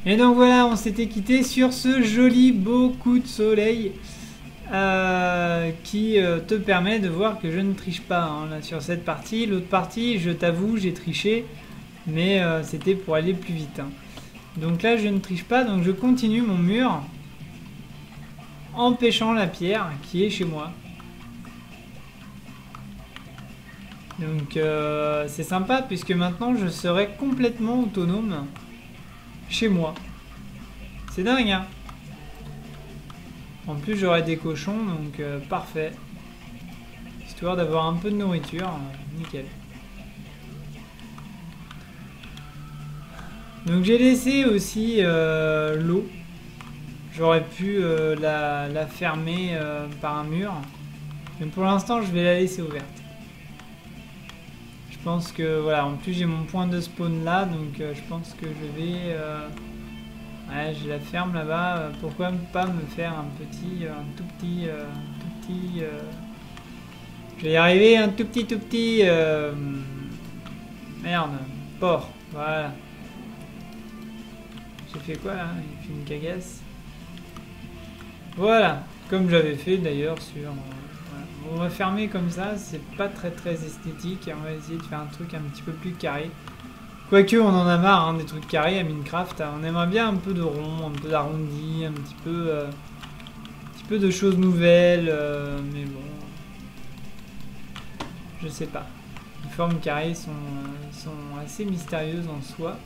Et donc voilà, on s'était quitté sur ce joli beau coup de soleil qui te permet de voir que je ne triche pas hein, là, sur cette partie. L'autre partie, je t'avoue, j'ai triché, mais c'était pour aller plus vite. Hein. Donc là, je ne triche pas, donc je continue mon mur en pêchant la pierre qui est chez moi. Donc c'est sympa puisque maintenant je serai complètement autonome chez moi. C'est dingue hein. En plus j'aurai des cochons donc parfait. Histoire d'avoir un peu de nourriture, nickel. Donc j'ai laissé aussi l'eau. J'aurais pu la fermer par un mur. Mais pour l'instant je vais la laisser ouverte. Je pense que voilà, en plus j'ai mon point de spawn là, donc je pense que je vais... ouais, je la ferme là-bas. Pourquoi pas me faire un tout petit... je vais y arriver, un tout petit... merde, porc, voilà. J'ai fait quoi là? Il fait une cagasse. Voilà, comme j'avais fait d'ailleurs sur... voilà. On va fermer comme ça, c'est pas très esthétique. On va essayer de faire un truc un petit peu plus carré. Quoique on en a marre hein, des trucs carrés à Minecraft. On aimerait bien un peu de rond, un peu d'arrondi, un petit peu de choses nouvelles. Mais bon, je sais pas. Les formes carrées sont assez mystérieuses en soi.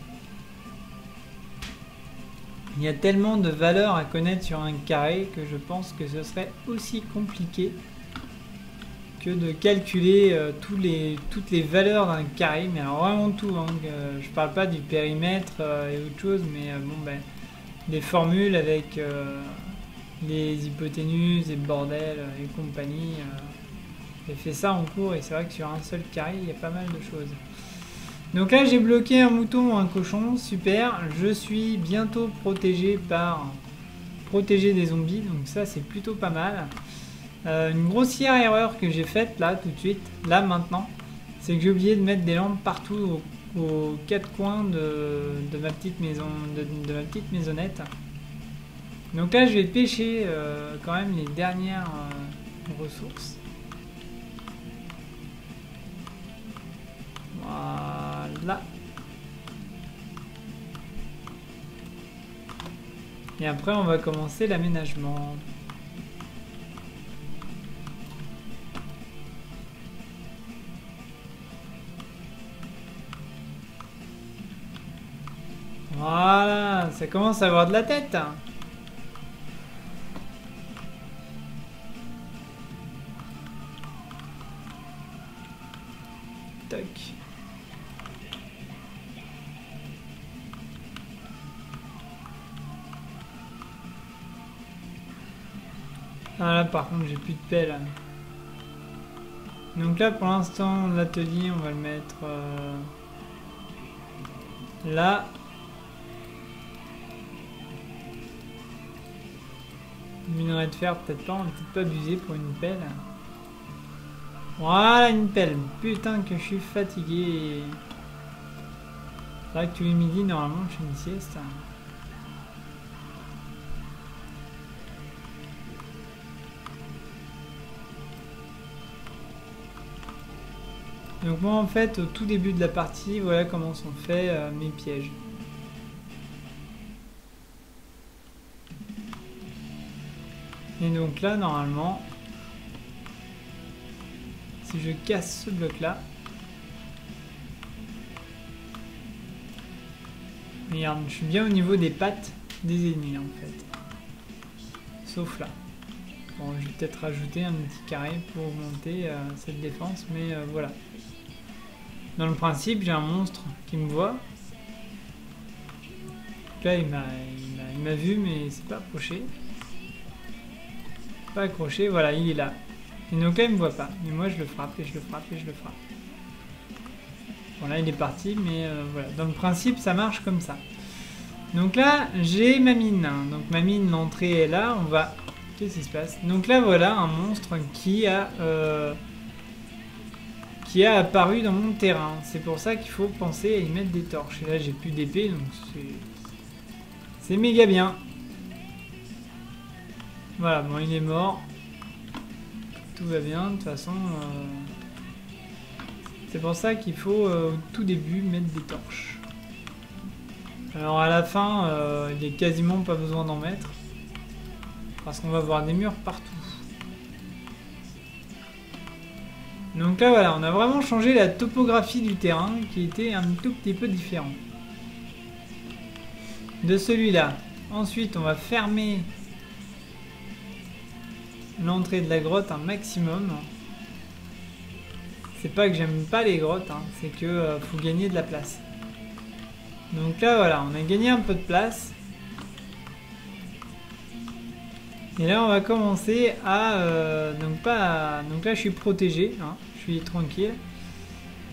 Il y a tellement de valeurs à connaître sur un carré que je pense que ce serait aussi compliqué que de calculer toutes les valeurs d'un carré, mais alors vraiment tout. Hein, je parle pas du périmètre et autre chose, mais bon ben des formules avec les hypoténuses et bordel et compagnie. J'ai fait ça en cours et c'est vrai que sur un seul carré il y a pas mal de choses. Donc là j'ai bloqué un mouton ou un cochon, super. Je suis bientôt protégé des zombies, donc ça c'est plutôt pas mal. Une grossière erreur que j'ai faite là tout de suite, là maintenant, c'est que j'ai oublié de mettre des lampes partout aux quatre coins de ma petite maison, de ma petite maisonnette. Donc là je vais pêcher quand même les dernières ressources. Voilà. Et après on va commencer l'aménagement. Voilà, ça commence à avoir de la tête. Toc. Ah là par contre j'ai plus de pelle. Donc là pour l'instant l'atelier on va le mettre là. Minerai de fer peut-être pas, on va peut-être pas abuser pour une pelle. Voilà une pelle. Putain que je suis fatigué. C'est vrai que tous les midis normalement je fais une sieste. Donc moi en fait au tout début de la partie, voilà comment sont faits mes pièges. Et donc là normalement, si je casse ce bloc là, regarde, je suis bien au niveau des pattes des ennemis en fait. Sauf là. Bon, je vais peut-être rajouter un petit carré pour augmenter cette défense, mais voilà. Dans le principe, j'ai un monstre qui me voit. Donc là, il m'a vu, mais c'est pas approché. Pas accroché, voilà, il est là. Et donc là, il me voit pas. Mais moi, je le frappe et je le frappe et je le frappe. Bon, là, il est parti, mais voilà. Dans le principe, ça marche comme ça. Donc là, j'ai ma mine. Donc ma mine, l'entrée est là. On va... Qu'est-ce qui se passe? Donc là, voilà, un monstre qui a apparu dans mon terrain. C'est pour ça qu'il faut penser à y mettre des torches. Et là, j'ai plus d'épée, donc C'est méga bien. Voilà, bon, il est mort. Tout va bien, de toute façon. C'est pour ça qu'il faut, au tout début, mettre des torches. Alors à la fin, il n'y a quasiment pas besoin d'en mettre. Parce qu'on va voir des murs partout. Donc là, voilà, on a vraiment changé la topographie du terrain qui était un tout petit peu différent de celui-là. Ensuite, on va fermer l'entrée de la grotte un maximum. C'est pas que j'aime pas les grottes, hein, c'est que faut gagner de la place. Donc là, voilà, on a gagné un peu de place. Et là, on va commencer à... donc là, je suis protégé, hein, je suis tranquille.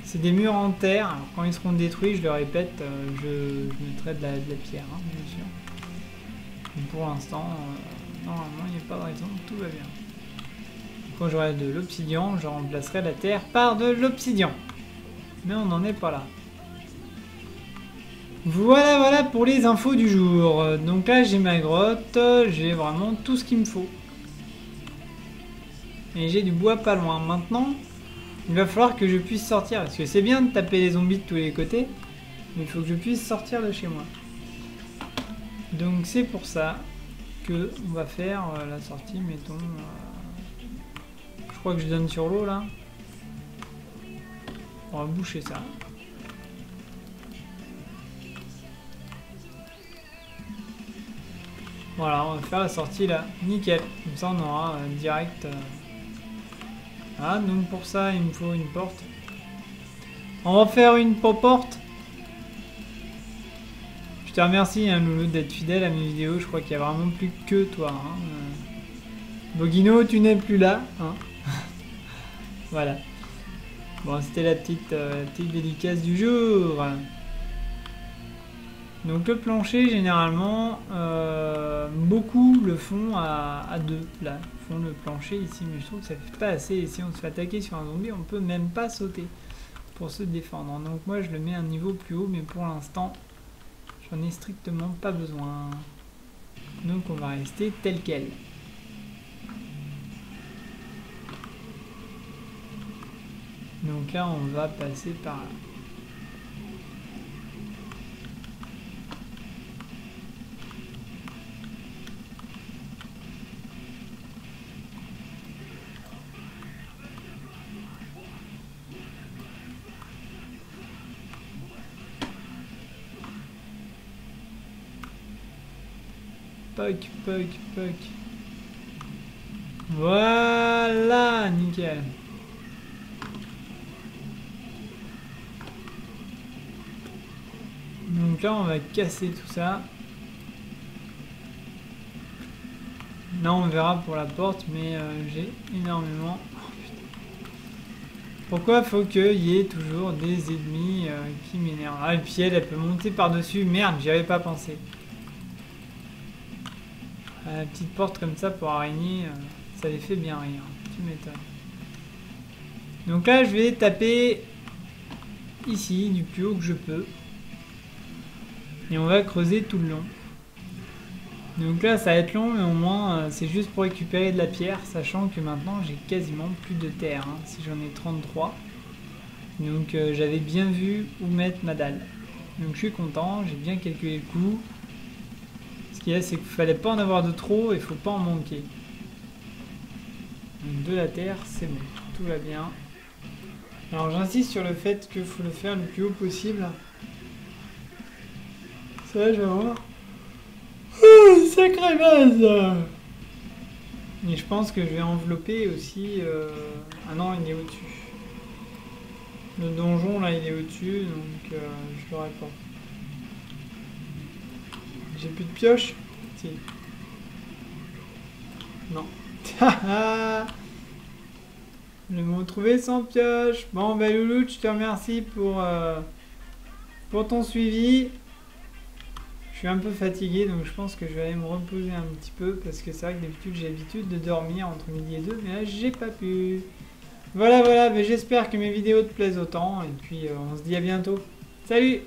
C'est des murs en terre. Alors, quand ils seront détruits, je le répète, je mettrai de la pierre, hein, bien sûr. Mais pour l'instant, normalement, il n'y a pas de raison, tout va bien. Quand j'aurai de l'obsidian, je remplacerai la terre par de l'obsidian. Mais on n'en est pas là. Voilà, voilà pour les infos du jour. Donc là, j'ai ma grotte, j'ai vraiment tout ce qu'il me faut. Et j'ai du bois pas loin. Maintenant, il va falloir que je puisse sortir. Parce que c'est bien de taper les zombies de tous les côtés. Mais il faut que je puisse sortir de chez moi. Donc c'est pour ça que on va faire la sortie, mettons... je crois que je donne sur l'eau là. On va boucher ça. Voilà, on va faire la sortie là. Nickel. Comme ça on aura direct... Ah, donc pour ça il me faut une porte. On va faire une porte. Je te remercie, hein, Loulou, d'être fidèle à mes vidéos. Je crois qu'il n'y a vraiment plus que toi. Hein. Bogino, tu n'es plus là. Hein. Voilà. Bon, c'était la petite dédicace du jour. Donc le plancher, généralement, beaucoup le font à deux. Là, font le plancher ici, mais je trouve que ça fait pas assez. Et si on se fait attaquer sur un zombie, on peut même pas sauter pour se défendre. Donc moi, je le mets à un niveau plus haut, mais pour l'instant... j'en ai strictement pas besoin. Donc on va rester tel quel. Donc là on va passer par là. Poc, poc, poc. Voilà, nickel. Donc là, on va casser tout ça. Là, on verra pour la porte, mais j'ai énormément... Oh, putain. Pourquoi faut qu'il y ait toujours des ennemis qui m'énervent? Ah, et puis elle peut monter par-dessus. Merde, j'y avais pas pensé. La petite porte comme ça pour araignée, ça les fait bien rire. Tu m'étonnes. Donc là, je vais taper ici, du plus haut que je peux. Et on va creuser tout le long. Donc là, ça va être long, mais au moins, c'est juste pour récupérer de la pierre, sachant que maintenant, j'ai quasiment plus de terre, hein, si j'en ai 33. Donc j'avais bien vu où mettre ma dalle. Donc je suis content, j'ai bien calculé le coup. Ce qu'il y a, c'est qu'il fallait pas en avoir de trop et il faut pas en manquer. Donc de la terre, c'est bon, tout va bien. Alors j'insiste sur le fait qu'il faut le faire le plus haut possible. Ça, je vais voir. Oh, sacrée base! Et je pense que je vais envelopper aussi... Ah non, il est au-dessus. Le donjon, là, il est au-dessus, donc je l'aurai pas. J'ai plus de pioche? Si. Non. Je vais me retrouver sans pioche. Bon, ben Loulou, je te remercie pour ton suivi. Je suis un peu fatigué, donc je pense que je vais aller me reposer un petit peu, parce que c'est vrai que d'habitude j'ai l'habitude de dormir entre midi et 2, mais là j'ai pas pu. Voilà, voilà, ben j'espère que mes vidéos te plaisent autant, et puis on se dit à bientôt. Salut!